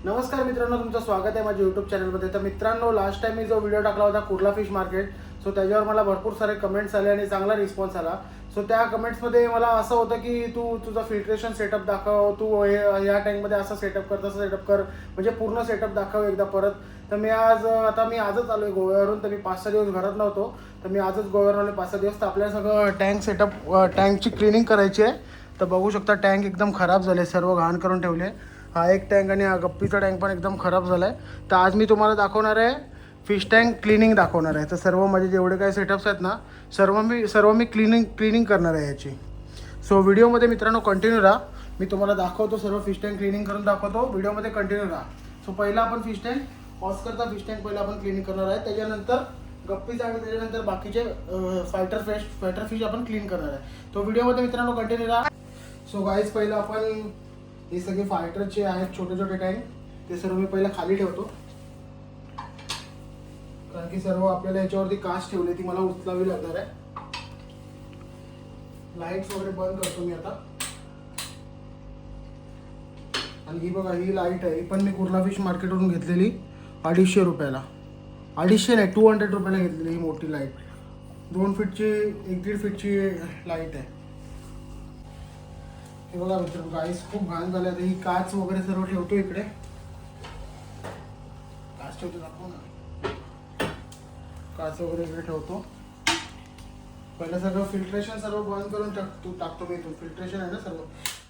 नमस्कार मित्रांनो, तुमचं स्वागत आहे माझ्या यूट्यूब चॅनलमध्ये. तर मित्रांनो, लास्ट टाइम मी जो व्हिडिओ टाकला होता कुर्ला फिश मार्केट, सो त्याच्यावर मला भरपूर सारे कमेंट्स आले आणि चांगला रिस्पॉन्स आला. सो त्या कमेंट्समध्ये मला असं होतं की तुझा फिल्ट्रेशन सेटअप दाखव, तू या टँकमध्ये असं सेटअप कर, तसं सेटअप कर, म्हणजे पूर्ण सेटअप दाखव एकदा परत. तर मी आजच आलो आहे गोव्यावरून. तर मी 5-6 दिवस घरात नव्हतो, तर मी आजच गोव्यावरून आलो 5-6 दिवस. तर आपल्याला सगळं टँक सेटअप, टँकची क्लिनिंग करायची आहे. तर बघू शकता टँक एकदम खराब झाले, सर्व घाण करून ठेवले. हा एक टँक आणि हा गप्पीचा टँक पण एकदम खराब झाला आहे. तर आज मी तुम्हाला दाखवणार आहे फिश टँक क्लिनिंग दाखवणार आहे. तर सर्व माझे जेवढे काही सेटअप्स आहेत ना, सर्व मी क्लिनिंग करणार आहे याची. सो व्हिडिओमध्ये मित्रांनो कंटिन्यू राहा. मी तुम्हाला दाखवतो, सर्व फिश टँक क्लिनिंग करून दाखवतो. व्हिडिओमध्ये कंटिन्यू राहा. सो पहिला आपण फिश टँक पॉज करता फिश टँक पहिला आपण क्लिनिंग करणार आहे. त्याच्यानंतर गप्पीचा आणि त्याच्यानंतर बाकीचे फायटर फिश आपण क्लीन करणार आहे. तो व्हिडिओमध्ये मित्रांनो कंटिन्यू राहा. सो गाईज, पहिलं आपण हे सगळे फायटरचे आहेत छोटे छोटे टँक, ते सर्व मी पहिला खाली ठेवतो, कारण की सर्व आपल्याला याच्यावरती काच ठेवली ती मला उचलावी लागणार आहे. लाईट्स वगैरे बंद करतो मी आता. आणि ही बघा, ही लाईट आहे, ही पण मी कुर्ला फिश मार्केटवरून घेतलेली 250 रुपयाला. 250 नाही, 200 रुपयाला घेतलेली ही मोठी लाईट. 2 फीटची 1-1.5 फीटची लाईट आहे. हे बघा मित्रांनो, गाईस खूप घाण झालं. आता ही काच वगैरे सर्व ठेवतो इकडे. काच ठेवतो, दाखव ना. काच वगैरे इकडे ठेवतो. पहिलं सगळं फिल्ट्रेशन सर्व बंद करून टाकतो मी. इथून फिल्ट्रेशन आहे ना,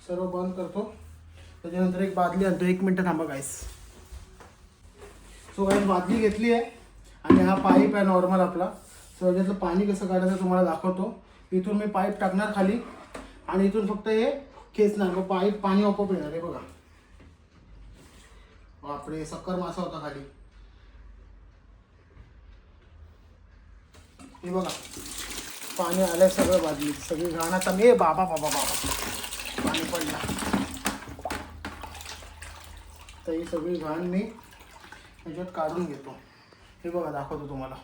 सर्व बंद करतो. त्याच्यानंतर एक बादली आणतो. 1 मिनिट थांबा गाईस. सो गाईस, बादली घेतली आहे आणि हा पाईप आहे नॉर्मल आपला. सो याच्यातलं पाणी कसं काढायचं तुम्हाला दाखवतो. इथून मी पाईप टाकणार खाली आणि इथून फक्त हे खेचणार, मग पाईप पाणी आपोआप येणार आहे. बघा, बापरे, सक्कर मासा होता खाली. हे बघा, पाणी आलंय सगळं बादली, सगळी घाण. आता मी बाबा पाणी पडला. तर ही सगळी घाण मी ह्याच्यात काढून घेतो. हे बघा, दाखवतो तुम्हाला.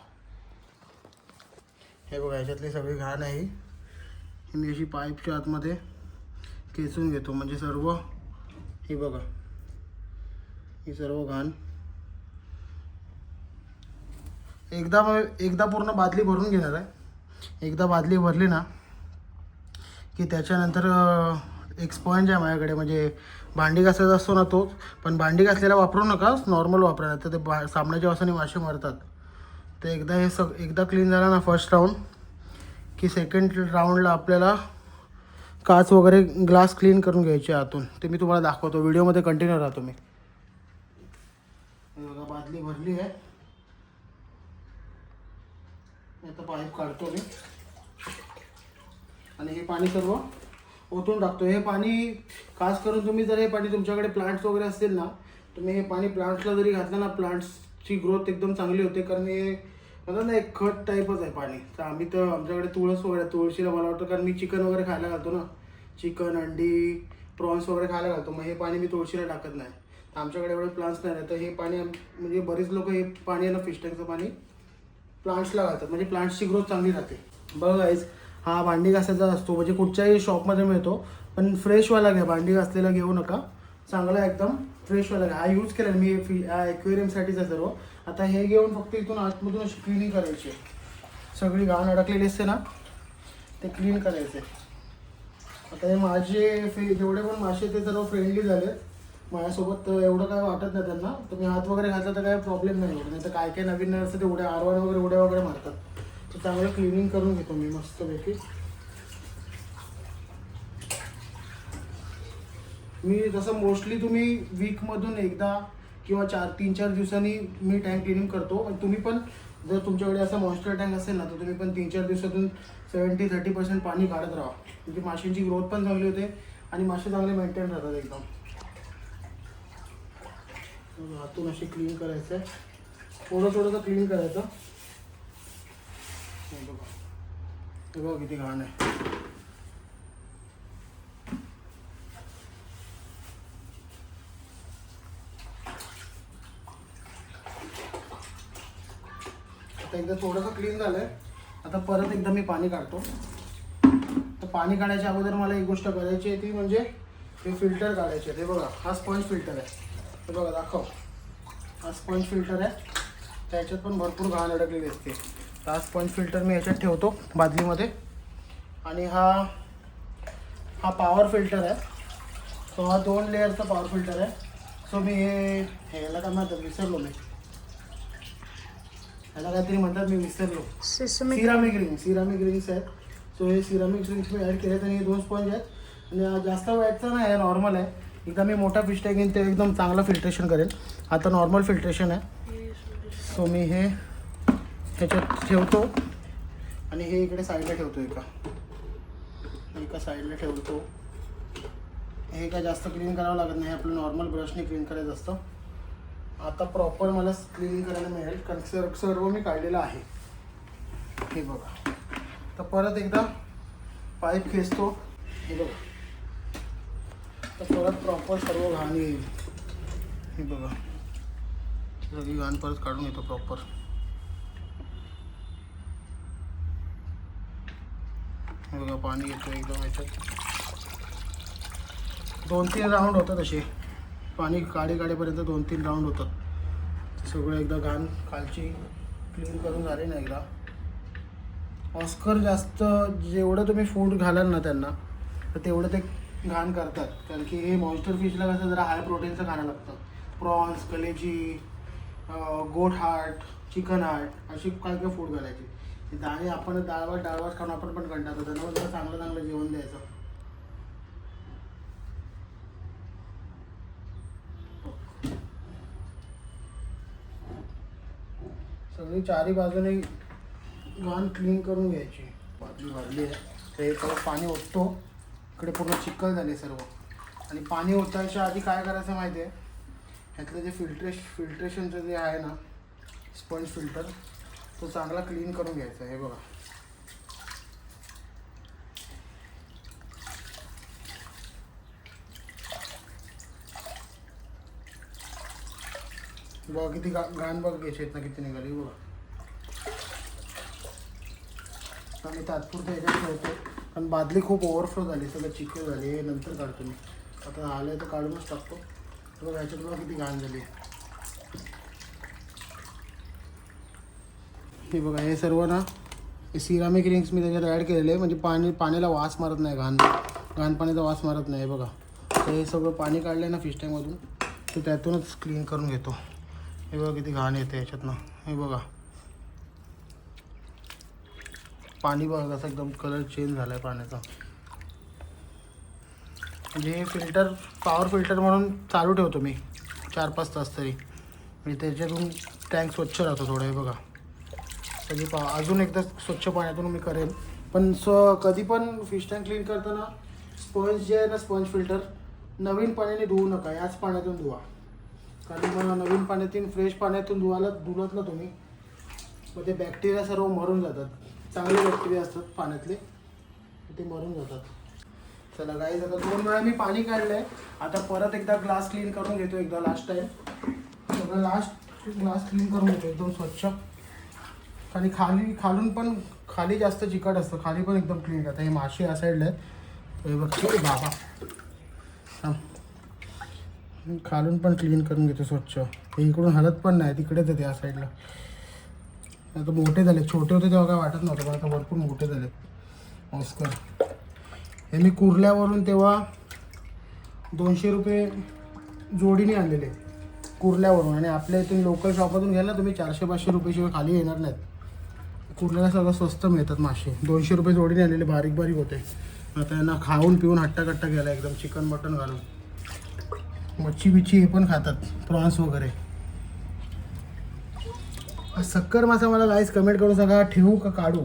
हे बघा, ह्याच्यातली सगळी घाण आहे. मी अशी पाईपच्या आतमध्ये खेचून घेतो, म्हणजे सर्व, हे बघा, ही सर्व घाण एकदा पूर्ण बादली भरून घेणार आहे. एकदा बादली भरली ना की त्याच्यानंतर एक स्पंज आहे माझ्याकडे, म्हणजे भांडी घासायचा असतो ना तो. पण भांडी घासलेला वापरू नका, नॉर्मल वापरा, तर ते साबणाच्या वासाने मासे मरतात. तर एकदा क्लीन झाला ना फर्स्ट राऊंड, की सेकंड राऊंडला आपल्याला काच वगैरे ग्लास क्लीन करून घ्यायचे आतून. ते मी तुम्हाला दाखवतो. व्हिडिओमध्ये कंटिन्यू राहतो मी. बघा, बादली भरली आहे. आता पाईप काढतो मी आणि हे पाणी सर्व ओतून टाकतो. हे पाणी खास करून तुम्ही जर हे पाणी तुमच्याकडे प्लांट्स वगैरे असतील ना, तुम्ही हे पाणी प्लांट्सला जरी घातलं ना, प्लांट्सची ग्रोथ एकदम चांगली होते. कारण हे म्हणतात ना, एक खत टाईपच आहे पाणी. तर आमच्याकडे तुळस वगैरे, तुळशीला मला वाटतं, कारण मी चिकन वगैरे खायला घालतो ना, चिकन, अंडी, प्रॉन्स वगैरे खायला घालतो. मग हे पाणी मी तुळशीला टाकत नाही. तर आमच्याकडे एवढे प्लांट्स नाही, तर हे पाणी म्हणजे बरेच लोक हे पाणी आहे ना, फिश टँकचं पाणी प्लांट्सला घालतात, म्हणजे प्लांट्सची ग्रोथ चांगली राहते. बघा गाईज, हा भांडी घासायचा असतो, म्हणजे कुठच्याही शॉपमध्ये मिळतो, पण फ्रेशवाला घ्या. भांडी घासलेला घेऊ नका, चांगला एकदम फ्रेशवाला घ्या. हा यूज केला मी ॲक्वेरियमसाठीच आहे सर्व. आता हे घेऊन फक्त इथून आतमधून अशी क्लिनिंग करायची. सगळी घाण अडकलेली असते ना, ते क्लीन करायचे. आता हे माझे जेवढे पण मासे ते सर्व फ्रेंडली झाले माझ्यासोबत, एवढं काय वाटत नाही त्यांना. तर मी हात वगैरे घातला तर काय प्रॉब्लेम नाही होत. नाही तर काय नवीन असतं ते उड्या वगैरे मारतात. तर चांगलं क्लिनिंग करून घेतो मी मस्तपैकी. मी तसं मोस्टली तुम्ही वीकमधून एकदा किंवा 3-4 दिवसांनी मी टँक क्लिनिंग करतो. तुम्ही पण जर तुमच्याकडे असा मॉइश्चर टँक असेल ना, तर तुम्ही पण 3-4 दिवसातून 70-30% पाणी काढत राहा, म्हणजे माशांची ग्रोथ पण चांगली होते आणि मासे चांगले मेंटेन राहतात एकदम. हातून अशी क्लीन करायचं आहे, थोडंसं क्लीन करायचं. हे बघा किती घाण आहे. आता एकदा थोडंसं क्लीन झालंय. आता परत एकदा मी पाणी काढतो. तर पाणी काढायच्या अगोदर मला एक गोष्ट करायची आहे, ती म्हणजे हे फिल्टर काढायचे. हे बघा, हा स्पंज फिल्टर आहे. हे बघा दाखव, हा स्पंज फिल्टर आहे, त्याच्यात पण भरपूर घाण अडकलेली असते. तर हा स्पंज फिल्टर मी याच्यात ठेवतो बादलीमध्ये. आणि हा पॉवर फिल्टर आहे. सो हा 2 लेअरचा पॉवर फिल्टर आहे. सो मी ह्याला काय म्हणतात विसरलो मी, ह्याला काहीतरी म्हणतात मी विसरलो. सिरामिक रिंग्स आहेत. सो हे सिरामिक रिंग्स मी ॲड केले आहेत आणि हे 2 स्पंज आहेत. आणि जास्त व्हायचं नाही आहे, नॉर्मल आहे. एकदा मी मोठा फिश टँक घेईन ते एकदम चांगलं फिल्ट्रेशन करेल. आता नॉर्मल फिल्ट्रेशन आहे. सो मी हे ह्याच्यात ठेवतो आणि हे इकडे साईडला ठेवतो, एका साईडला ठेवतो. हे काय जास्त क्लीन करावं लागत नाही, आपलं नॉर्मल ब्रशने क्लीन करायचं असतं. आता प्रॉपर मला क्लीन करायला मिळेल कारण सर्व मी काढलेलं आहे. हे बघा, तर परत एकदा पाईप खेचतो. हे बघा, तर परत प्रॉपर सर्व घाण येईल. हे बघा, सगळी घाण परत काढून येतो प्रॉपर. हे बघा, पाणी येतं एकदम याच्यात. 2-3 राऊंड होतात असे, पाणी काढेपर्यंत 2-3 राऊंड होतात. सगळं एकदा घाण खालची क्लीन करून झाले ना एकदा. ऑस्कर जास्त जेवढं तुम्ही फूड घालाल ना त्यांना, तर तेवढं ते घाण करतात. कारण की हे मॉन्स्टर फिशला कसं जरा हाय प्रोटीनचं खाणं लागतं. प्रॉन्स, कलेजी, गोट हार्ट, चिकन हार्ट अशी काय फूड घालायची. दाणे आपण डाळ भात खाऊन आपण पण कंटाळतो. त्यांना पण चांगलं जेवण द्यायचं. सगळी चारी बाजूने घाण क्लीन करून घ्यायची. बाजू भरली आहे तर हे परत पाणी ओततो. इकडे पूर्ण चिखल झाले सर्व. आणि पाणी ओतायच्या आधी काय करायचं माहिती आहे, ह्यातलं जे फिल्ट्रेशनचं जे आहे ना स्पंज फिल्टर, तो चांगला क्लीन करून घ्यायचा. हे बघा, बघा किती घाण बघ घ्यायची आहेत ना, किती निघाली बघा. मी तात्पुरतं ह्याच्यात ठेवतो कारण बादली खूप ओव्हरफ्लो झाली, सगळं चिकन झाली. हे नंतर काढतो मी, आता आलं तर काढूनच टाकतो. बघा ह्याच्यात बघा किती घाण झाली. हे बघा, हे सर्व ना हे सिरामिक रिंग्स मी त्याच्यात ॲड केलेले आहे, म्हणजे पाण्याला वास मारत नाही, घाण पाण्याचा वास मारत नाही. बघा, तर हे सगळं पाणी काढलं आहे ना फिश टँकमधून, तर त्यातूनच क्लीन करून घेतो. हे बघा किती घाण येते ह्याच्यात ना. हे बघा पाणी बघा कसं एकदम कलर चेंज झाला आहे पाण्याचा. म्हणजे हे फिल्टर पॉवर फिल्टर म्हणून चालू ठेवतो मी 4-5 तास तरी, म्हणजे त्याच्यातून टँक स्वच्छ राहतो थोडं. हे बघा सगळी अजून एकदा स्वच्छ पाण्यातून मी करेन. पण कधी पण फिश टँक क्लीन करताना स्पंज जे आहे ना, स्पंज फिल्टर नवीन पाण्याने धुवू नका, याच पाण्यातून धुवा. कारण मग नवीन पाण्यातून फ्रेश पाण्यातून धुवात ना तुम्ही, मग ते बॅक्टेरिया सर्व मरून जातात. चांगले बॅक्टेरिया असतात पाण्यातले, ते मरून जातात. चला गाईज, आता 2 वेळा मी पाणी काढलं आहे. आता परत एकदा ग्लास क्लीन करून घेतो, एकदा लास्ट टाईम. सगळं लास्ट ग्लास क्लीन करून घेतो एकदम स्वच्छ. आणि खालून पण खाली जास्त चिकट असतं, खाली पण एकदम क्लीन राहतं. हे मासे या साईडला आहे, हे बघतो बाबा. खालून पण क्लीन करून घेतो स्वच्छ. हे इकडून हलत पण नाही, तिकडेच आहे त्या साईडला. आता मोठे झाले, छोटे होते तेव्हा काय वाटत नव्हतं, पण आता भरपूर मोठे झाले ऑस्कर. हे मी कुर्ल्यावरून तेव्हा 200 रुपये जोडीने आणलेले कुर्ल्यावरून. आणि आपल्या इथून लोकल शॉपातून घ्याल ना तुम्ही 400-500 रुपयेशिवाय खाली येणार नाहीत. कुर्ल्याला सगळं स्वस्त मिळतात मासे. 200 रुपये जोडीने आणलेले, बारीक बारीक होते. आता यांना खाऊन पिऊन हट्टा गेला एकदम, चिकन मटन घालून. मच्छी बिच्छी हे पण खातात, प्रॉन्स वगैरे. सक्कर मासा मला गाईस कमेंट करून सांगा, ठेवू का काढू?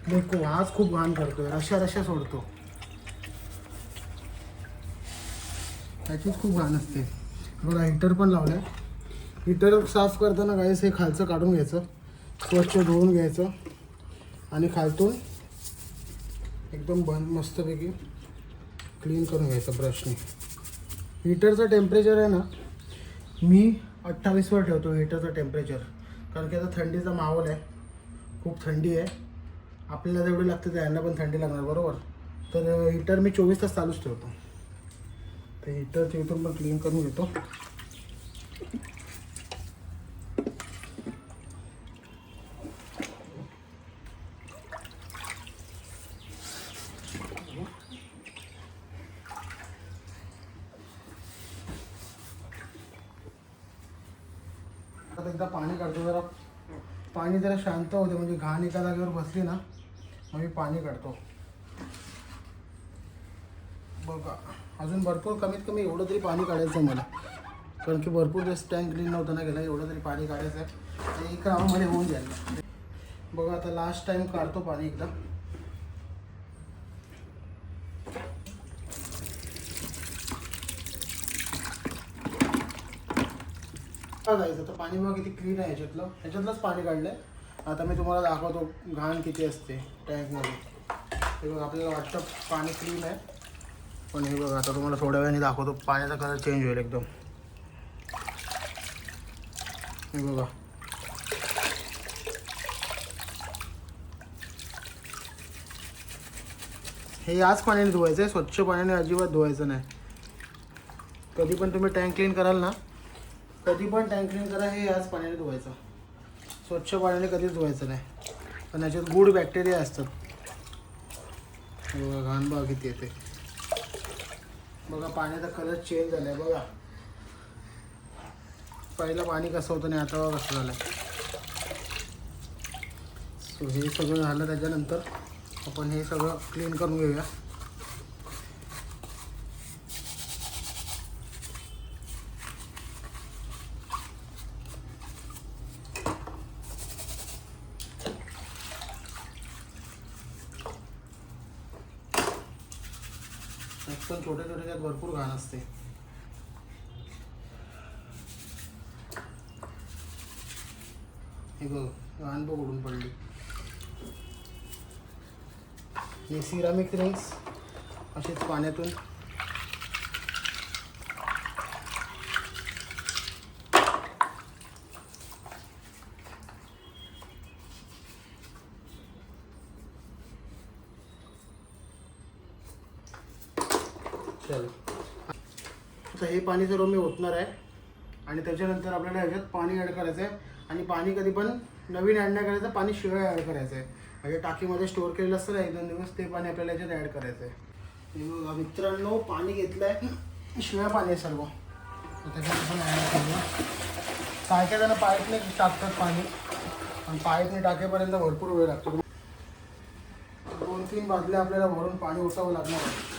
देखो हाच खूप घाण करतोय, रश्या सोडतो. त्याचीच खूप घाण असते. बघा हिटर पण लावलं आहे. हिटर साफ करताना गाईस हे खालचं काढून घ्यायचं, स्वच्छ धुवून घ्यायचं आणि खालतून एकदम मस्तपैकी क्लीन करून घ्यायचं ब्रशने. हीटरचं टेम्परेचर आहे ना, मी 28वर ठेवतो हीटरचं टेम्परेचर. कारण की आता थंडीचा माहोल आहे, खूप थंडी आहे. आपल्याला जेवढी लागते त्यांना पण थंडी लागणार बरोबर. तर हीटर मी 24 तास चालूच ठेवतो. तर हीटरच्या इथून पण क्लीन करून घेतो. आता एकदा पाणी काढतो, जरा पाणी जरा शांत होते, म्हणजे घाण एका जागेवर बसली ना मग मी पाणी काढतो. बघा अजून भरपूर कमीत कमी एवढं तरी पाणी काढायचं आहे मला, कारण की भरपूर दिवस टँक क्लीन नव्हतं ना गेला. एवढं तरी पाणी काढायचं आहे आणि एका राऊंडमध्ये होऊन जाईल. बघा आता लास्ट टाइम काढतो पाणी एकदा. जायचं तर पाणी बघा किती क्लीन आहे ह्याच्यातलंच पाणी काढलं आहे. आता मी तुम्हाला दाखवतो घाण किती असते टँकमध्ये. हे बघा आपल्याला वाटतं पाणी क्लीन आहे, पण हे बघा आता तुम्हाला थोड्या वेळाने दाखवतो पाण्याचा कलर चेंज होईल एकदम. हे बघा हे याच पाण्याने धुवायचं आहे, स्वच्छ पाण्याने अजिबात धुवायचं नाही. कधी पण तुम्ही टँक क्लीन कराल ना, कधी पण टँक क्लीन करा हे याच पाण्याने धुवायचं, स्वच्छ पाण्याने कधीच धुवायचं नाही, पण याच्यात गुड बॅक्टेरिया असतात. बघा घाण बघा किती येते. बघा पाण्याचा कलर चेंज झाला आहे बघा. पहिलं पाणी कसं होतं नाही आता कसं झालं आहे. सो हे सगळं झालं, त्याच्यानंतर आपण हे सगळं क्लीन करून घेऊया. पण छोटे छोटे त्यात भरपूर घाण असते. हे बघ घाण बघ उडून पडली. हे सिरामिक रिंग्स असेच पाण्यातून चल. आता हे पाणी सर्व मी ओतणार आहे आणि त्याच्यानंतर आपल्याला ह्याच्यात पाणी ॲड करायचं आहे. आणि पाणी कधी पण नवीन ॲड नाही करायचं, पाणी शिवाय ॲड करायचं आहे. म्हणजे टाकीमध्ये स्टोअर केलेलं असतं ना 1-2 दिवस, ते पाणी आपल्याला ह्याच्यात ॲड करायचं आहे. हे बघा मित्रांनो पाणी घेतलं आहे, शिवाय पाणी आहे सर्व, त्याच्यात आपण ॲड करूया. काय काय जण पाईपने टाकतात पाणी, आणि पाईपने टाकेपर्यंत भरपूर वेळ लागतो. 2-3 बादल्या आपल्याला भरून पाणी ओतावं लागणार आहे.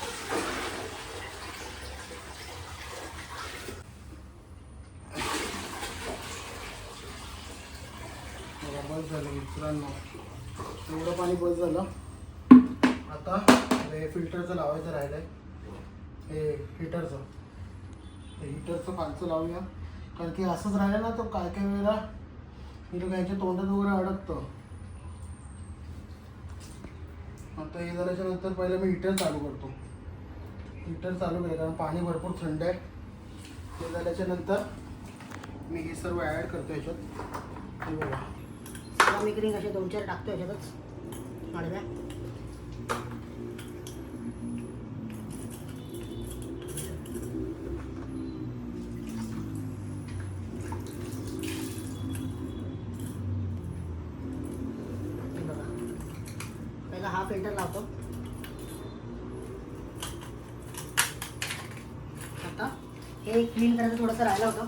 बस झालं मित्रांनो, एवढं पाणी बस झालं. आता हे फिल्टरचं लावायचं राहिलं आहे, हे हिटरचं खालचं लावूया. कारण की असंच राहिलं ना तर काय काय वेळेला मी लोक यांच्या तोंडात वगैरे अडकतं. आता हे झाल्याच्या नंतर पहिलं मी हिटर चालू करतो. हिटर चालू केलं कारण पाणी भरपूर थंड आहे. ते झाल्याच्या नंतर मी हे सर्व ॲड करतो ह्याच्यात. हे बघा सिरामिक रिंग असे 2-4 टाकतो ह्याच्यातच आडव्या. बघा पहिला हा फिल्टर लावतो. आता हे क्लीन करायचं थोडंसं राहिलं होतं.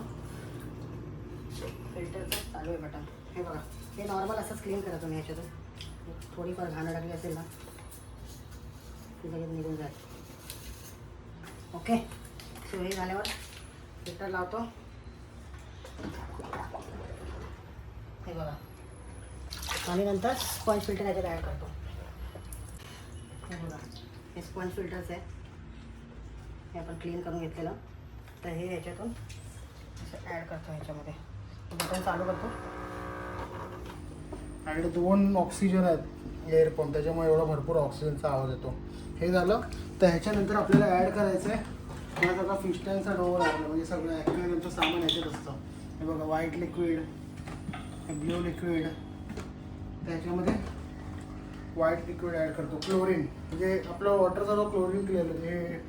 फिल्टरचं चालू आहे बटन. हे बघा हे नॉर्मल असंच क्लीन करा तुम्ही. ह्याच्यातून थोडीफार घाण अडकली असेल ना ती लगेच निघून जाईल. ओके सो हे झाल्यावर फिल्टर लावतो. हे बघा आणि नंतर स्पंज फिल्टर ह्याच्यात ॲड करतो. हे बघा हे स्पंज फिल्टर्स आहे, हे आपण क्लीन करून घेतलेलं. तर हे ह्याच्यातून असं ॲड करतो ह्याच्यामध्ये. बटन चालू करतो आणि 2 ऑक्सिजन आहेत एअर पंप, त्याच्यामुळे एवढा भरपूर ऑक्सिजनचा आवाज येतो. हे झालं तर ह्याच्यानंतर आपल्याला ॲड करायचं आहे हा सगळा फिश टँकचा डोअर आहे, म्हणजे सगळं ॲक्वेरियमचं सामान ह्याच्यात असतं. हे बघा व्हाईट लिक्विड, ब्ल्यू लिक्विड, त्याच्यामध्ये व्हाईट लिक्विड ॲड करतो. क्लोरीन म्हणजे आपलं वॉटरचा जो क्लोरीन क्लिअर हे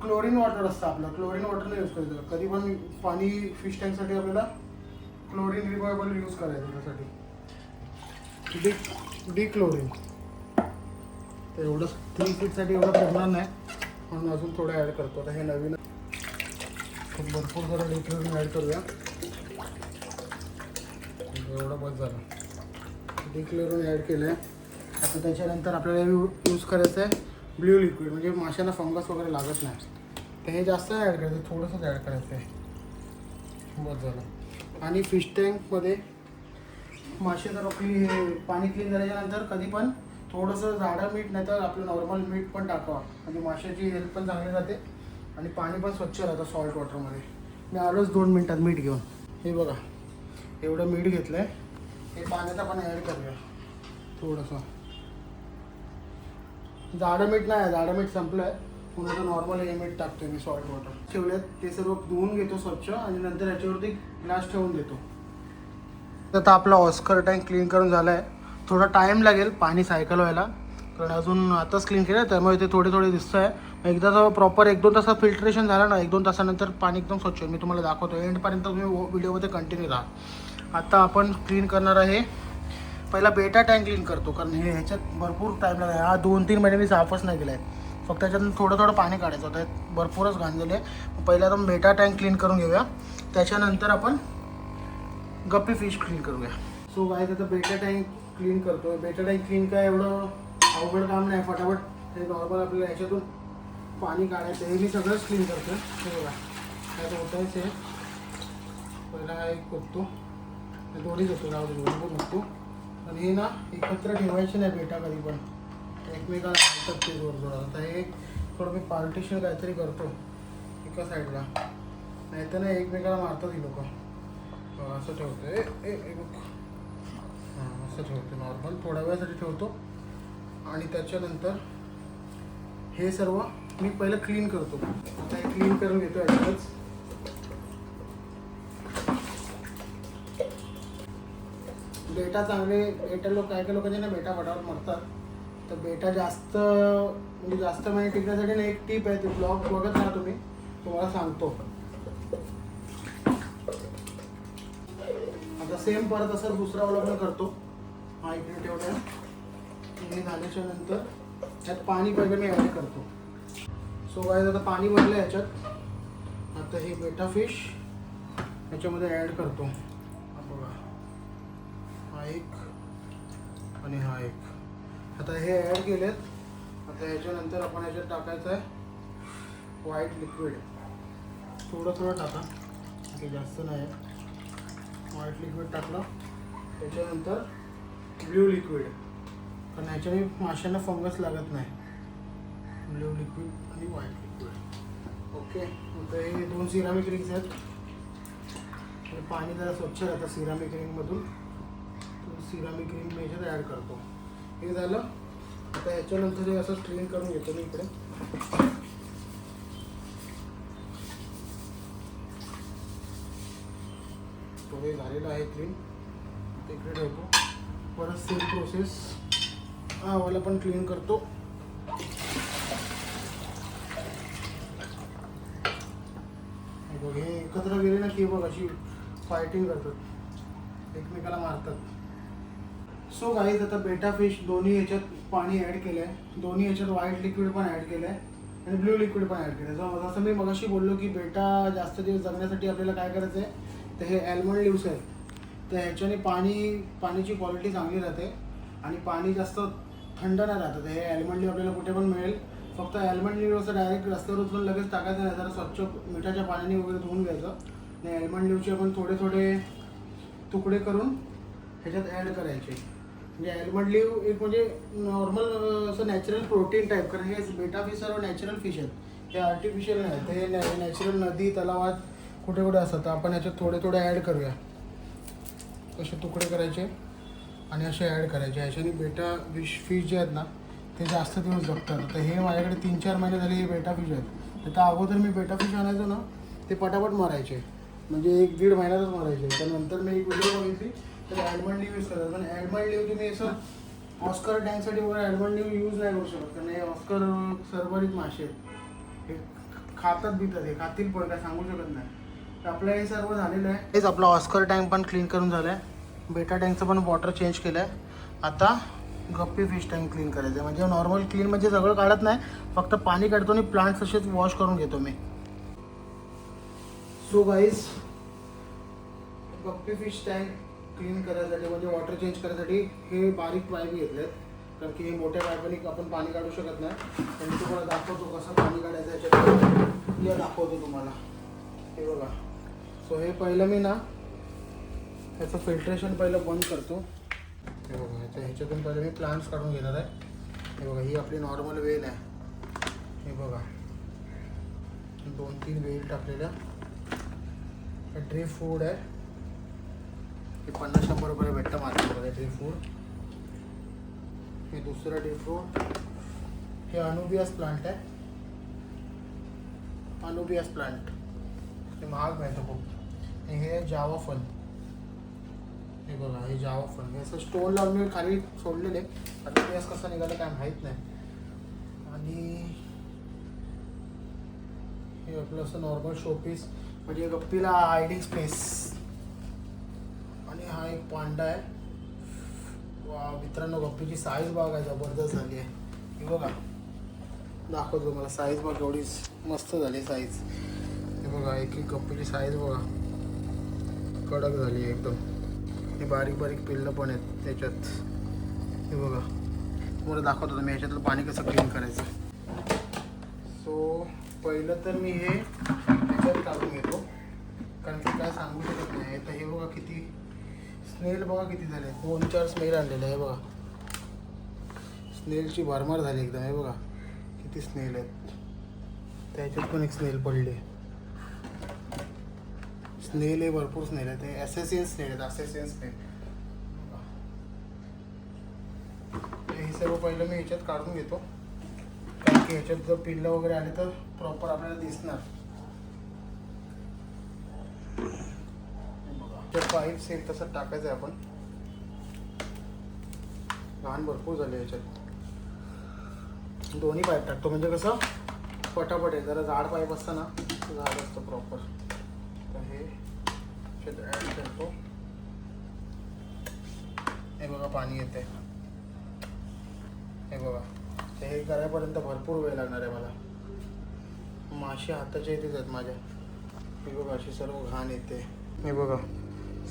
क्लोरीन वॉटर असतं आपलं. क्लोरीन वॉटरला यूज करायचं कधी पण पाणी फिश टँकसाठी. आपल्याला क्लोरीन रिमूव्हेबल यूज करायचं त्यासाठी. डिक्लोरीन तर एवढं 3 फीटसाठी एवढं पडणार नाही, म्हणून अजून थोडं ॲड करतो. आता हे नवीन खूप भरपूर जरा डिक्लोरीन ॲड करूया. एवढं बस झालं. डिक्लेअरून ॲड केलं आहे. आता त्याच्यानंतर आपल्याला यूज करायचं आहे ब्ल्यू लिक्विड, म्हणजे माशांना फंगस वगैरे लागत नाही. तर हे जास्त ॲड करायचं, थोडंसंच ॲड करायचं आहे. बस झालं. आणि फिश टँकमध्ये मासे जर आपली हे पाणी क्लीन झाल्याच्यानंतर कधी पण थोडंसं जाडं मीठ नाही तर आपलं नॉर्मल मीठ पण टाकावं, म्हणजे माशाची हेल्थ पण चांगली राहते आणि पाणी पण स्वच्छ राहतं सॉल्ट वॉटरमध्ये. मी आलोच 2 मिनटात मीठ घेऊन. हे बघा एवढं मीठ घेतलं आहे. हे पाण्यात आपण ॲड करूया थोडंसं. जाडं मीठ नाही, जाडं मीठ संपलं आहे. पुन्हा नॉर्मल हे मीठ टाकतो मी सॉल्ट वॉटर. ठेवलेत ते सर्व धुवून घेतो स्वच्छ आणि नंतर याच्यावरती ग्लास ठेवून देतो. आता आपला ऑस्कर टँक क्लीन करून झाला आहे. थोडा टाईम लागेल पाणी सायकल व्हायला, कारण अजून आताच क्लीन केलं त्यामुळे ते थोडे थोडे दिसतं आहे. एकदा जर प्रॉपर 1-2 तासात फिल्ट्रेशन झालं ना, 1-2 तासानंतर पाणी एकदम स्वच्छ होईल. मी तुम्हाला दाखवतो, एंडपर्यंत तुम्ही व्हिडिओमध्ये कंटिन्यू राहा. आता आपण क्लीन करणार आहे. पहिला बेटा टँक क्लीन करतो, कारण हे ह्याच्यात भरपूर टाईम लागला. हा 2-3 महिने मी साफच नाही केला आहे. फक्त त्याच्यातून थोडं थोडं पाणी काढायचं होतं, भरपूरच घाण झाले. पहिला आपण बेटा टँक क्लीन करून घेऊया, त्याच्यानंतर आपण गप्पी फिश क्लीन करूया. सो गाईज आता बेटा टँक क्लीन करतो. बेटा टँक क्लीन काय एवढं अवघड काम नाही, फटाफट हे नॉर्मल आपल्याला ह्याच्यातून पाणी काढायचं. हे मी सगळंच क्लीन करतो. हे बघा काय होतं आहे. पहिला हा एक करतो, दोन्ही घेतो, दोन्ही पण बघतो. आणि हे ना एकत्र ठेवायचे नाही बेटा कधी पण, एकमेकाला घालतात ते जोर जोरात. आता हे थोडं मी पार्टिशन काहीतरी करतो एका साईडला, नाही तर नाही एकमेकाला मारतात ही लोक. असं ठेवतो हां, असं ठेवतो नॉर्मल, थोड्या वेळासाठी ठेवतो. आणि त्याच्यानंतर हे सर्व मी पहिलं क्लीन करतो. आता हे क्लीन करून घेतो याच्यातच. बेटा चांगले, काय लोकांचे ना बेटा फटाफट मरतात. तर बेटा जास्त महिने टिकण्यासाठी ना एक टीप आहे, ती ब्लॉग बघत राहा तुम्ही, तुम्हाला सांगतो. आता सेम परत असं दुसरा वाला पण करतो. हा इकडे ठेवला. हे झाल्याच्या नंतर त्यात पाणी पहिले मी ॲड करतो. सो गाईज आता पाणी भरलं याच्यात. आता हे बेटा फिश याच्यामध्ये ॲड करतो. बघा हा एक आणि हा एक. आता हे ॲड केलेत. आता ह्याच्यानंतर आपण ह्याच्यात टाकायचं आहे व्हाईट लिक्विड. थोडं थोडं टाका, ते जास्त नाही आहे. व्हाईट लिक्विड टाकलं, त्याच्यानंतर ब्ल्यू लिक्विड, कारण ह्याच्याने माशांना फंगस लागत नाही. ब्ल्यू लिक्विड आणि व्हाईट लिक्विड. ओके. आता हे 2 सिरामिक रिंग्स आहेत. हे पाणी जरा स्वच्छ राहतं सिरामिक रिंगमधून, तो सिरामिक रिंग मी ह्याच्यात ॲड करतो. हे झालं. आता ह्याच्यानंतर हे असं क्लीन करून घेतो मी इकडे. हे झालेलं आहे क्लीन, इकडे ठेवतो. परत सेम प्रोसेस हा वाला पण क्लीन करतो. हे एकत्र गेले ना की बघ अशी फायटिंग करतात, एकमेकाला मारतात. सो गाईज आता बेटा फिश दोन्ही ह्याच्यात पाणी ॲड केलं आहे. दोन्ही ह्याच्यात व्हाईट लिक्विड पण ॲड केलं आहे आणि ब्ल्यू लिक्विड पण ॲड केलं आहे. जसं मी मगाशी बोललो की बेटा जास्त दिवस जगण्यासाठी आपल्याला काय करायचं आहे, तर हे ॲल्मंड लिव्स आहेत. तर ह्याच्याने पाण्याची क्वालिटी चांगली राहते आणि पाणी जास्त थंड नाही राहतं. हे ॲल्मंड लिव्ह आपल्याला कुठे पण मिळेल. फक्त ॲल्मंड लिव्ह असं डायरेक्ट रस्त्यावर उचलून लगेच टाकायचं नाही, जरा स्वच्छ मिठाच्या पाण्याने वगैरे धुवून घ्यायचं. आणि ॲल्मंड लिव्हचे आपण थोडे थोडे तुकडे करून ह्याच्यात ॲड करायचे. म्हणजे ॲल्मंड लिव्ह एक म्हणजे नॉर्मल असं नॅचरल प्रोटीन टाईप, कारण हे बेटा फिश सर्व नॅचरल फिश आहेत, हे आर्टिफिशियल नाही. तर हे नॅचरल नदी तलावात कुठे कुठे असतात. तर आपण ह्याच्यात थोडे थोडे ॲड करूया. असे तुकडे करायचे आणि असे ॲड करायचे. ह्याच्याने बेटा फिश जे आहेत ना ते जास्त दिवस जगतात. तर हे माझ्याकडे 3-4 महिने झाले हे बेटा फिश आहेत. तर अगोदर मी बेटा फिश आणायचो ना, ते पटापट मरायचे, म्हणजे 1-1.5 महिन्यातच मरायचे. तर नंतर मी एक व्हिडिओ बघितली तर ॲल्मंड लिव्ह यूज करतात. पण ॲल्मंड लिव्ह तुम्ही असं ऑस्कर टँकसाठी वगैरे ॲल्मंड लिव्ह यूज नाही करू शकत, कारण हे ऑस्कर सर्वरित मासे आहेत, हे खातात बितात, हे खातील पण काय सांगू शकत नाही. तर आपलं हे सर्व झालेलं आहे. हेच आपला ऑस्कर टँक पण क्लीन करून झालं आहे. बेटा टँकचं पण वॉटर चेंज केलं आहे. आता गप्पी फिश टँक क्लीन करायचं आहे. म्हणजे नॉर्मल क्लीन म्हणजे सगळं काढत नाही, फक्त पाणी काढतो आणि प्लांट्स असेच वॉश करून घेतो मी. सो गाईज गप्पी फिश टँक क्लीन करायसाठी म्हणजे वॉटर चेंज करायसाठी हे बारीक पाईप घेतलेत, कारण की हे मोठ्या पाईपाने आपण पाणी काढू शकत नाही. तर मी तुम्हाला दाखवतो कसं पाणी काढायचं याच्यात, हे दाखवतो तुम्हाला. हे बघा. सो हे पहिलं मी ना ह्याचं फिल्ट्रेशन पहिलं बंद करतो. हे बघा, ह्याच्यातून पहिले मी प्लांट्स काढून घेणार आहे. हे बघा, ही आपली नॉर्मल वेल आहे. हे बघा 2-3 वेल टाकलेल्या. हे ड्री फूड आहे, हे 50-100 रुपये भेटतं मार्केटमध्ये ड्री फूड. हे दुसरं ड्री फूड, हे अनुबियास प्लांट आहे. अनुबियास प्लांट हे महाग मिळतं खूप. हे जावा फल. हे बघा, हे जावा फल. हे असं स्टोन लावून मी खाली सोडलेले, आता ते असं कसं निघालं काय माहीत नाही. आणि हे आपलं असं नॉर्मल शोपीस, म्हणजे गप्पीला हायडिंग स्पेस. आणि हा एक पांडा आहे. वा मित्रांनो, गप्पीची साईज बघा जबरदस्त झाली आहे. हे बघा, दाखवतो मला साईज बघा, एवढी मस्त झाली साईज. हे बघा, एक एक गप्पीची साईज बघा, कडक झाली आहे एकदम. हे बारीक बारीक पिल्लं पण आहेत त्याच्यात. हे बघा, तुम्हाला दाखवतो तुम्ही ह्याच्यातलं पाणी कसं क्लीन करायचं. सो पहिलं तर मी हे ह्याच्यात काढून घेतो, कारण की काय सांगू शकत नाही. तर हे बघा किती स्नेल बघा किती झाले, 2-4 स्नेल आणलेले आहे. बघा स्नेलची भरमार झाली एकदम. हे बघा किती स्नेल आहेत, त्याच्यात पण एक स्नेल पडली. स्नेल आहे, भरपूर स्नेल आहेत. ते ॲसेसियन स्नेल आहेत, ॲसेसियन स्नेल. हे सर्व पहिलं मी ह्याच्यात काढून घेतो, कारण की ह्याच्यात जर पिल्लं वगैरे आले तर प्रॉपर आपल्याला दिसणार. ते पाईप सेम तसं टाकायचं आहे आपण. घाण भरपूर झाले याच्यात. दोन्ही पाईप टाकतो म्हणजे कसं पटापट आहे. जरा जाड पाईप असतं ना, जाड असतं प्रॉपर. तर हे ॲड करतो. हे बघा पाणी येते. हे बघा, ते हे करायपर्यंत भरपूर वेळ लागणार आहे मला. मासे हाताच्या इथेच आहेत माझ्या. हे बघा, अशी सर्व घाण येते. हे बघा,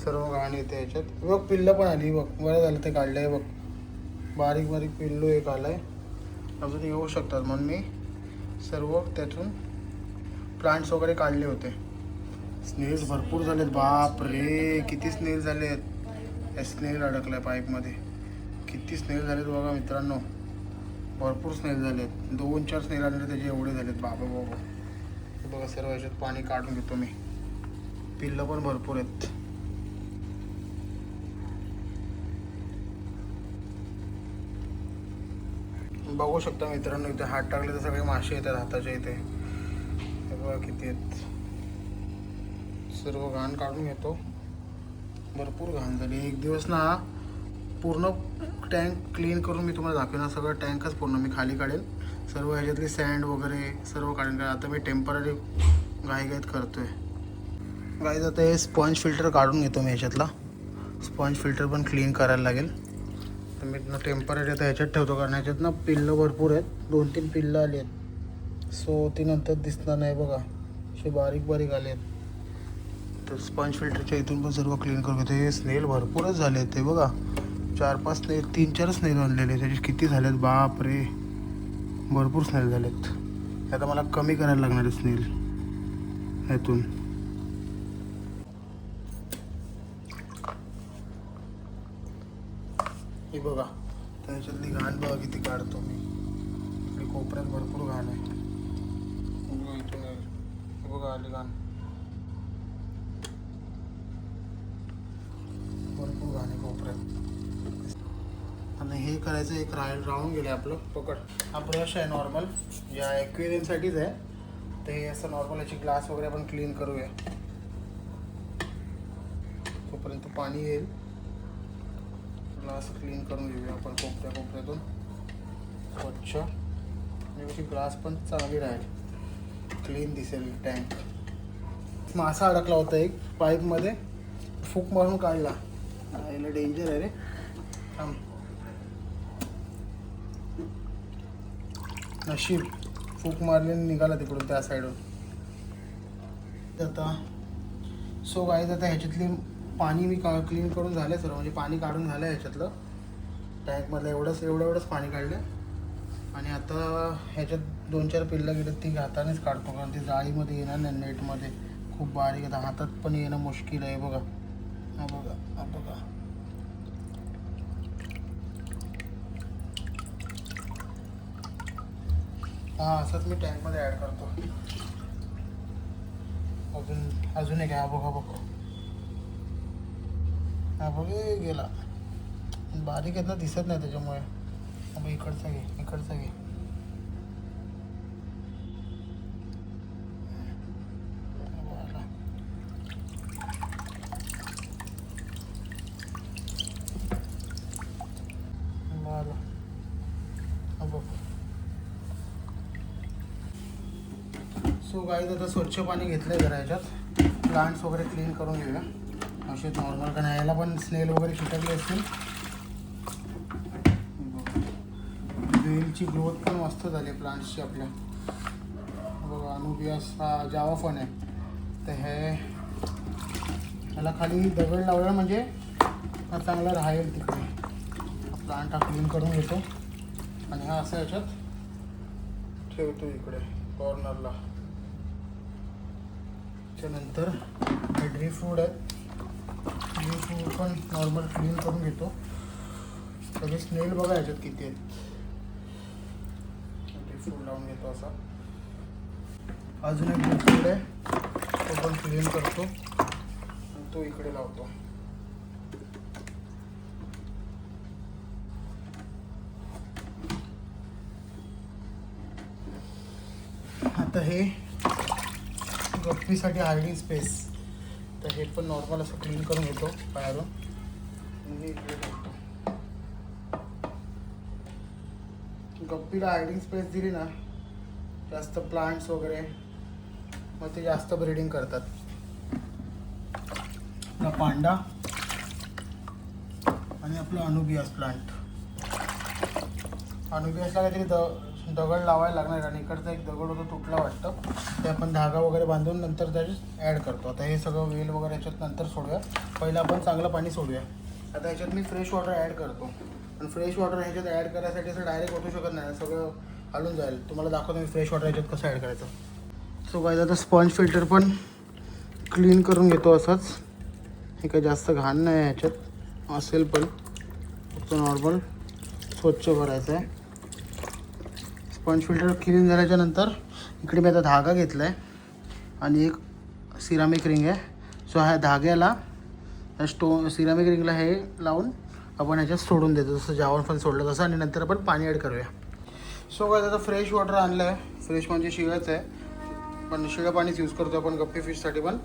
सर्व घाण येते याच्यात. बघ पिल्लं पण आली बघ, बरं झालं ते काढलं आहे बघ. बारीक बारीक पिल्लू एक आलं आहे, अजून येऊ शकतात. म्हणून मी सर्व त्यातून प्लांट्स वगैरे काढले होते. स्नेल्स भरपूर झालेत. बाप रे, किती स्नेल झालेत. स्नेल अडकलाय पाईपमध्ये. किती स्नेल झालेत बघा मित्रांनो, भरपूर स्नेल झालेत. 2-4 स्नेल आलेले त्याचे एवढे झालेत. बाबा बाबा, हे बघा सर्व याच्यात पाणी काढून घेतो मी. पिल्लं पण भरपूर आहेत. बघू शकता मित्रांनो, इथे हात टाकले तर सगळे मासे येतात हाताच्या इथे. हे बघा किती आहेत. सर्व घाण काढून घेतो. भरपूर घाण झाली. एक दिवस ना पूर्ण टँक क्लीन करून मी तुम्हाला दाखवेन. सगळं टँकच पूर्ण मी खाली काढेल. सर्व ह्याच्यातली सँड वगैरे सर्व काढून. आता मी टेम्पररी घाईघाईत करतो आहे गाईज. आता हे स्पंज फिल्टर काढून घेतो मी ह्याच्यातला. स्पंज फिल्टर पण क्लीन करायला लागेल. तर मी टेम्पररी आता ह्याच्यात ठेवतो, कारण ह्याच्यात ना पिल्लं भरपूर आहेत. 2-3 पिल्लं आली आहेत. सो ती नंतर दिसणार नाही. बघा असे बारीक बारीक आले आहेत. तर स्पंज फिल्टरच्या इथून पण सर्व क्लीन करून घेतो. हे स्नेल भरपूरच झाले आहेत. ते बघा 4-5 स्नेल, 3-4 स्नेल आणलेले. त्याचे किती झालेत बाप रे, भरपूर स्नेल झालेत. आता मला कमी करायला लागणार आहे स्नेल ह्यातून. हे बघा, त्याच्यातली घाण बघा किती काढतो मी. इकडे कोपऱ्यात भरपूर घाण आहे. इथून हे बघा आली घाण, भरपूर घाण आहे कोपऱ्यात. आणि हे करायचं एक राहून गेलं आपलं. पकड, हा ब्रश आहे नॉर्मल, या ॲक्वेरियमसाठीच आहे. तर हे असं नॉर्मल याची ग्लास वगैरे आपण क्लीन करूया. तोपर्यंत पाणी येईल. ग्लास क्लीन करून घेऊया आपण कोपऱ्यातून स्वच्छ. आणि ग्लास पण चांगली राहील, क्लीन दिसेल टँक. मासा अडकला होता एक पाईपमध्ये, फूक मारून काढला. याला डेंजर आहे रे. थांब, नशीब फूक मारले निघाला तिकडून त्या साईडून. आता सो गाईज, आता ह्याच्यातली पाणी मी क्लीन करून झालं सर्व, म्हणजे पाणी काढून झालं आहे ह्याच्यातलं. टँकमधलं एवढंच पाणी काढलं. आणि आता ह्याच्यात 2-4 पिल्लं गेलं ती हातानेच काढतो, कारण ती जाळीमध्ये येणार नाही, नेटमध्ये खूप बारीक आहे, हातात पण येणं मुश्किल आहे. बघा हा बघा हा बघा. हा असंच मी टँकमध्ये ॲड करतो. अजून एक आहे, हा बघा बघा हा बघा गेला. बारीक आहेत ना, दिसत नाही त्याच्यामुळे. मग इकडचा घे. सो गाईज आता स्वच्छ पाणी घेतलं आहे जरा ह्याच्यात. प्लांट्स वगैरे क्लीन करून घेऊया असे नॉर्मल, कारण यायला पण स्नेल वगैरे चिटकले असतील. वेलची ग्रोथ पण मस्त झाली प्लांट्सची आपल्या. बघा अनुबियास हा जावा फन आहे, तर ह्याला खाली दगड लावला म्हणजे हा चांगला राहील तिकडे. प्लांट हा क्लीन करून घेतो आणि हा असं ह्याच्यात ठेवतो इकडे कॉर्नरला. त्याच्यानंतर हे ड्री फ्रूट आहे, ड्री फ्रूट पण नॉर्मल क्लीन करून घेतो. त्याचे स्मेल बघा ह्याच्यात किती आहेत. ड्री फ्रूट लावून घेतो असा. अजून एक ड्री फ्रूट आहे, तो पण क्लीन करतो आणि तो इकडे लावतो. आता हे गप्पीसाठी हायडिंग स्पेस, तर हे पण नॉर्मल असं क्लीन करून घेतो बाहेरून आणि इकडे टाकतो. गप्पीला हायडिंग स्पेस दिली ना, जास्त प्लांट्स वगैरे मग ते जास्त ब्रीडिंग करतात. आपला पांडा आणि आपलं अनुबियास प्लांट. अनुबियासला काहीतरी दगड लावायला लागणार, आणि इकडचा एक दगड होता तुटला वाटतं, ते आपण धागा वगैरे बांधून नंतर त्याच्यात ॲड करतो. आता हे सगळं वेल वगैरे याच्यात नंतर सोडूया, पहिलं आपण चांगलं पाणी सोडूया. आता ह्याच्यात मी फ्रेश वॉटर ॲड करतो, आणि फ्रेश वॉटर ह्याच्यात ॲड करायसाठी असं डायरेक्ट ओतू शकत नाही, सगळं हलून जाईल. तुम्हाला दाखवतो मी फ्रेश वॉटर ह्याच्यात कसं ॲड करायचं. सो गाईज आता स्पॉन्ज फिल्टर पण क्लीन करून घेतो असंच. हे काही जास्त घाण नाही ह्याच्यात, असेल पण फक्त नॉर्मल स्वच्छ भरायचं आहे. स्पंज फिल्टर क्लीन झाल्याच्या नंतर इकडे मी आता धागा घेतला आहे आणि एक सिरामिक रिंग आहे. सो ह्या धाग्याला सिरामिक रिंगला हे लावून आपण ह्याच्यात सोडून देतो, जसं जावण पण सोडलं तसं, आणि नंतर आपण पाणी ॲड करूया. सो काय आता फ्रेश वॉटर आणलं आहे, फ्रेश म्हणजे शिळंच आहे, पण शिळं पाणीच यूज करतो आपण गप्पी फिशसाठी पण.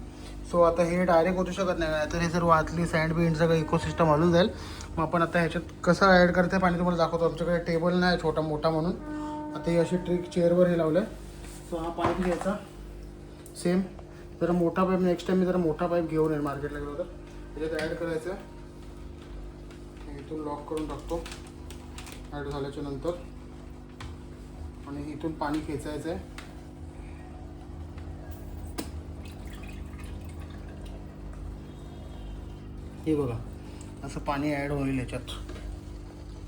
सो आता हे डायरेक्ट होऊ शकत नाही, तर हे जर वाचली सँड बीन सगळं इकोसिस्टम हलून जाईल. मग आपण आता ह्याच्यात कसं ॲड करते पाणी तुम्हाला दाखवतो. आमच्याकडे टेबल नाही छोटा मोठा म्हणून आता ही अशी ट्रिक चेअरवर हे लावलं आहे. सो हा पाईप घ्यायचा सेम, जरा मोठा पाईप, नेक्स्ट टाईम मी जरा मोठा पाईप घेऊन येईल मार्केटला गेलो तर. त्याच्यात ॲड करायचं आहे, इथून लॉक करून टाकतो ॲड झाल्याच्या नंतर, आणि इथून पाणी खेचायचं आहे. हे बघा असं पाणी ॲड होईल ह्याच्यात.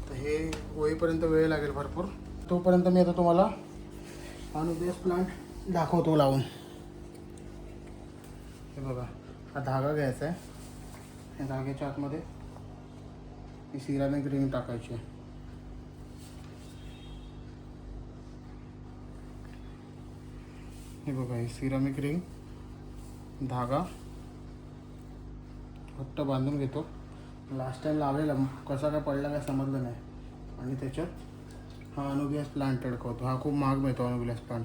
तर हे होईपर्यंत वेळ लागेल भरपूर. तोपर्यंत मी आता तुम्हाला अनुबियास प्लांट दाखवतो लावून. हे बघा हा धागा घ्यायचा आहे, या धाग्याच्या आतमध्ये ही सिरामिक रिंग टाकायची आहे. हे बघा ही सिरामिक रिंग, धागा घट्ट बांधून घेतो. लास्ट टाइम लावलेला कसा काय पडला काय समजलं नाही, आणि त्याच्यात हा अनुबियास प्लांट अडकवतो. हा खूप महाग मिळतो अनुबियास प्लांट.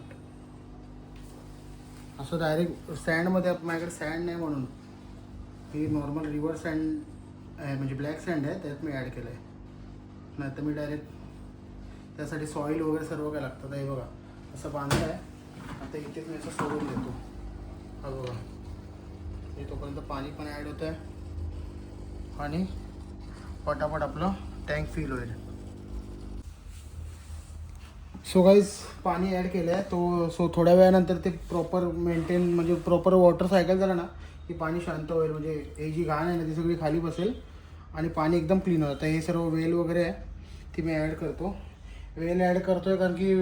असं डायरेक्ट सँडमध्ये, माझ्याकडे सँड नाही म्हणून ही नॉर्मल रिव्हर सँड आहे, म्हणजे ब्लॅक सँड आहे, त्यात मी ॲड केलं आहे. नाही तर मी डायरेक्ट त्यासाठी सॉईल वगैरे सर्व काय लागतं. हे बघा असं बांधलं आहे. आता इथेच मी असं सोडून देतो. हा बघा हे तोपर्यंत पाणी पण ॲड होतं आहे आणि पटापट आपलं टँक फिल होईल. सो गाईज पाणी ॲड केलं आहे तो. सो थोड्या वेळानंतर ते प्रॉपर मेंटेन, म्हणजे प्रॉपर वॉटर सायकल झालं ना की पाणी शांत होईल, म्हणजे हे जी घाण आहे ना ती सगळी खाली बसेल आणि पाणी एकदम क्लीन होतं. हे सर्व वेल वगैरे आहे ती मी ॲड करतो. वेल ॲड करतो आहे कारण की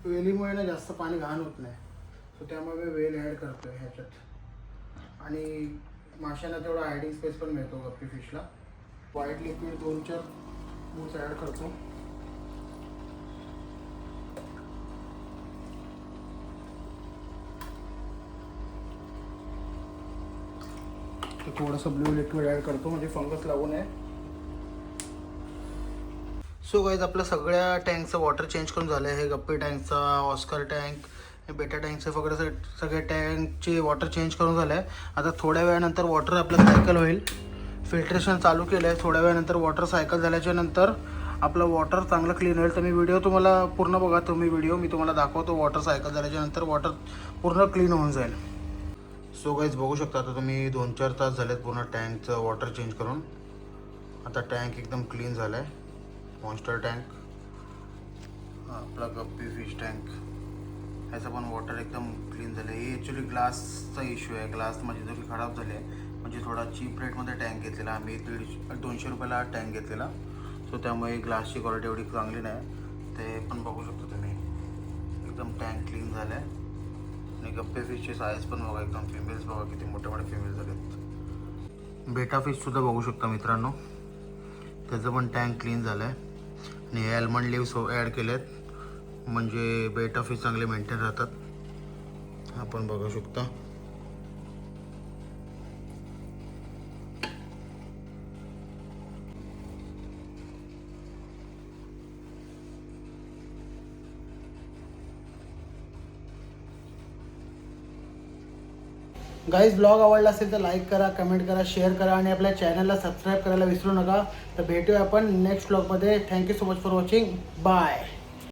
वेलीमुळे ना जास्त पाणी घाण होत नाही. सो त्यामुळे मी वेल ॲड करतो आहे ह्याच्यात. आणि माशांना तेवढा हायडिंग स्पेस पण मिळतो गप्पी फिशला. व्हाईट लिक्विड 2-4 बूट्स ॲड करतो. थोडंसं ब्ल्यू लिक्विड ॲड करतो म्हणजे फंगस लागू नये. सो गाईज आपल्या सगळ्या टँकचं वॉटर चेंज करून झालं आहे. हे गप्पी टँकचा, ऑस्कर टँक, बेटा टँकचे वगैरे सगळे टँकचे वॉटर चेंज करून झालं आहे. आता थोड्या वेळानंतर वॉटर आपलं सायकल होईल. फिल्ट्रेशन चालू केलं आहे. थोड्या वेळानंतर वॉटर सायकल झाल्याच्या नंतर आपलं वॉटर चांगलं क्लीन होईल. तर मी व्हिडिओ तुम्हाला पूर्ण बघा. तुम्ही व्हिडिओ मी तुम्हाला दाखवतो. वॉटर सायकल झाल्याच्या नंतर वॉटर पूर्ण क्लीन होऊन जाईल. सो गाईज बघू शकता आता तुम्ही 2-4 तास झालेत पूर्ण टँकचं वॉटर चेंज करून. आता टँक एकदम क्लीन झालं आहे. मॉन्स्टर टँक, आपला गप्पी फिश टँक, ह्याचं पण वॉटर एकदम क्लीन झालं आहे. हे ॲक्च्युली ग्लासचा इश्यू आहे. ग्लास माझी जरी खराब झाली आहे, म्हणजे थोडा चीप रेटमध्ये टँक घेतलेला आम्ही. 200 रुपयाला टँक घेतलेला. सो त्यामुळे ग्लासची क्वालिटी एवढी चांगली नाही. ते पण बघू शकता तुम्ही. एकदम टँक क्लीन झालं आहे. आणि गप्पी फिशची साईज पण बघा, एकदम फिमेल्स बघा किती मोठे मोठे फिमेल्स झालेत. बेटा फिशसुद्धा बघू शकता मित्रांनो, त्याचं पण टँक क्लीन झालं आहे. आणि हे आल्मंड लिव्स ॲड केलेत म्हणजे बेटा फिश चांगले मेंटेन राहतात. आपण बघू शकता. गाईज ब्लॉग आवडला असेल तर लाईक करा, कमेंट करा, शेअर करा आणि आपल्या चॅनलला सबस्क्राईब करायला विसरू नका. तर भेटूया आपण नेक्स्ट ब्लॉगमध्ये. Thank you so much for watching. Bye.